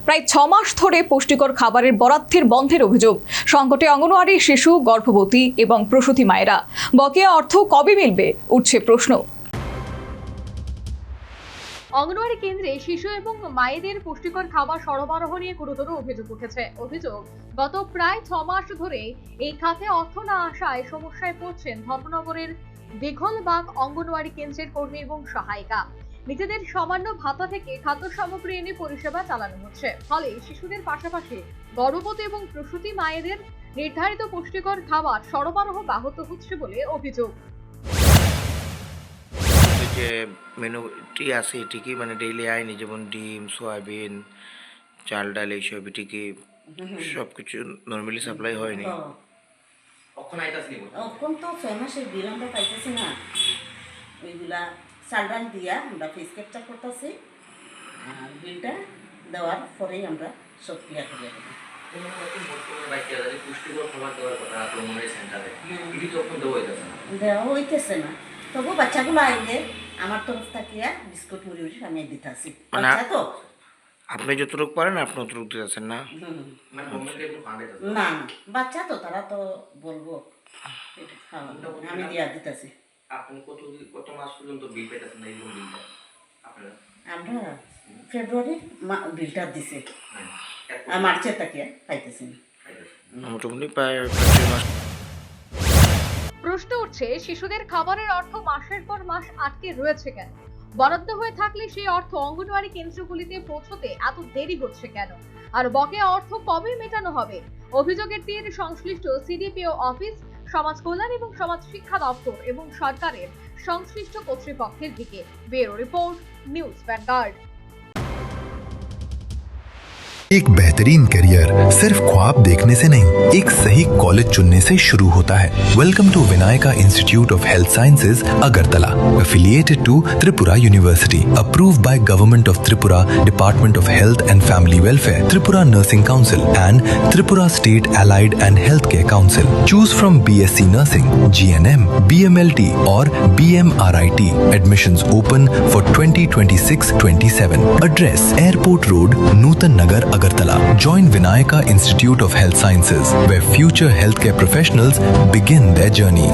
প্রায় 6 মাস ধরে পুষ্টিকর খাবারের বরাদ্দের বন্ধের অভিযোগ। সংকটে অঙ্গনওয়াড়ি শিশু, গর্ভবতী এবং প্রসূতি মায়েরা। বকেয়া অর্থ কবে মিলবে উঠছে প্রশ্ন। অঙ্গনওয়াড়ি কেন্দ্রে শিশু এবং মায়েদের পুষ্টিকর খাবার সরবরাহ নিয়ে গুরুতর অভিযোগ উঠেছে। গত প্রায় 6 মাস ধরে এই খাতে অর্থ না আসায় সমস্যায় পড়ছেন ধর্মনগরের দীঘলবাগ অঙ্গনওয়াড়ি কেন্দ্রের কর্মী এবং সহায়িকা। নিজেদের সামান্য ভাতা থেকে খাদ্য সামগ্রী এনে পরিষেবা চালানো হচ্ছে, ফলে শিশুদের পাশাপাশি গর্ভবতী এবং প্রসূতি মায়েদের নির্ধারিত পুষ্টিকর খাবার সরবরাহ ব্যাহত হচ্ছে বলে অভিযোগ। যে মেনুটি আছে এটি কি মানে ডেইলি আয়নি, যেমন ডিম, সয়াবিন, চাল, ডাল, এইসব এটি কি সব কিছু নর্মালি সাপ্লাই হয়নি? এখন তো 6 মাসের বিল আমরা পাইতেছি না। ওইগুলা চাল ডাল দিয়া আমরা ফিস ক্যাপচার করতেছি, আর বিলটা দেওয়ার পরেই আমরা সব ক্লিয়ার করে দেবো। দেওয়া হইতেছে না, তবু বাচ্চাগুলো আইলে আমার তরফ থেকে বিস্কুট মুড়ি আমি দিতেছি। বাচ্চা তো আপনি যতটুকু পারেন আপনি ততটুকু দিতেছেন না? না, বাচ্চা তো তারা তো বলবো আমি দিয়া দিতেছি। কত মাস পর্যন্ত বিল পেতেছেন এই বিলটা আপনারা? আমরা ফেব্রুয়ারি বিলটা দিছি, মার্চের থেকে পাইতেছি না। মোটামুটি প্রায় 5 মাস। প্রশ্ন উঠছে, শিশুদের খাবারের অর্থ মাসের পর মাস আটকে রয়েছে কেন? বরাদ্দ হয়ে থাকলে সেই অর্থ অঙ্গনওয়াড়ি কেন্দ্রগুলিতে পৌঁছতে এত দেরি হচ্ছে কেন? আর বকেয়া অর্থ কবে মেটানো হবে? অভিযোগের তীর সংশ্লিষ্ট সিডিপিও অফিস, সমাজ কল্যাণ এবং সমাজ শিক্ষা দপ্তর এবং সরকারের সংশ্লিষ্ট কর্তৃপক্ষের দিকে। Bureau report, news vanguard. एक बेहतरीन करियर सिर्फ ख्वाब देखने से नहीं, एक सही कॉलेज चुनने से शुरू होता है। Welcome to Vinayaka institute of health sciences, Agartala, affiliated to Tripura University, approved by Government of Tripura, Department of Health and Family Welfare, Tripura Nursing Council and Tripura State Allied and Healthcare Council. Choose from BSc Nursing, GNM, BMLT or BMRIT. Admissions open for 2026-27. Address: Airport Road, Nutan Nagar, Agartala. Join Vinayaka Institute of Health Sciences, where future healthcare professionals begin their journey.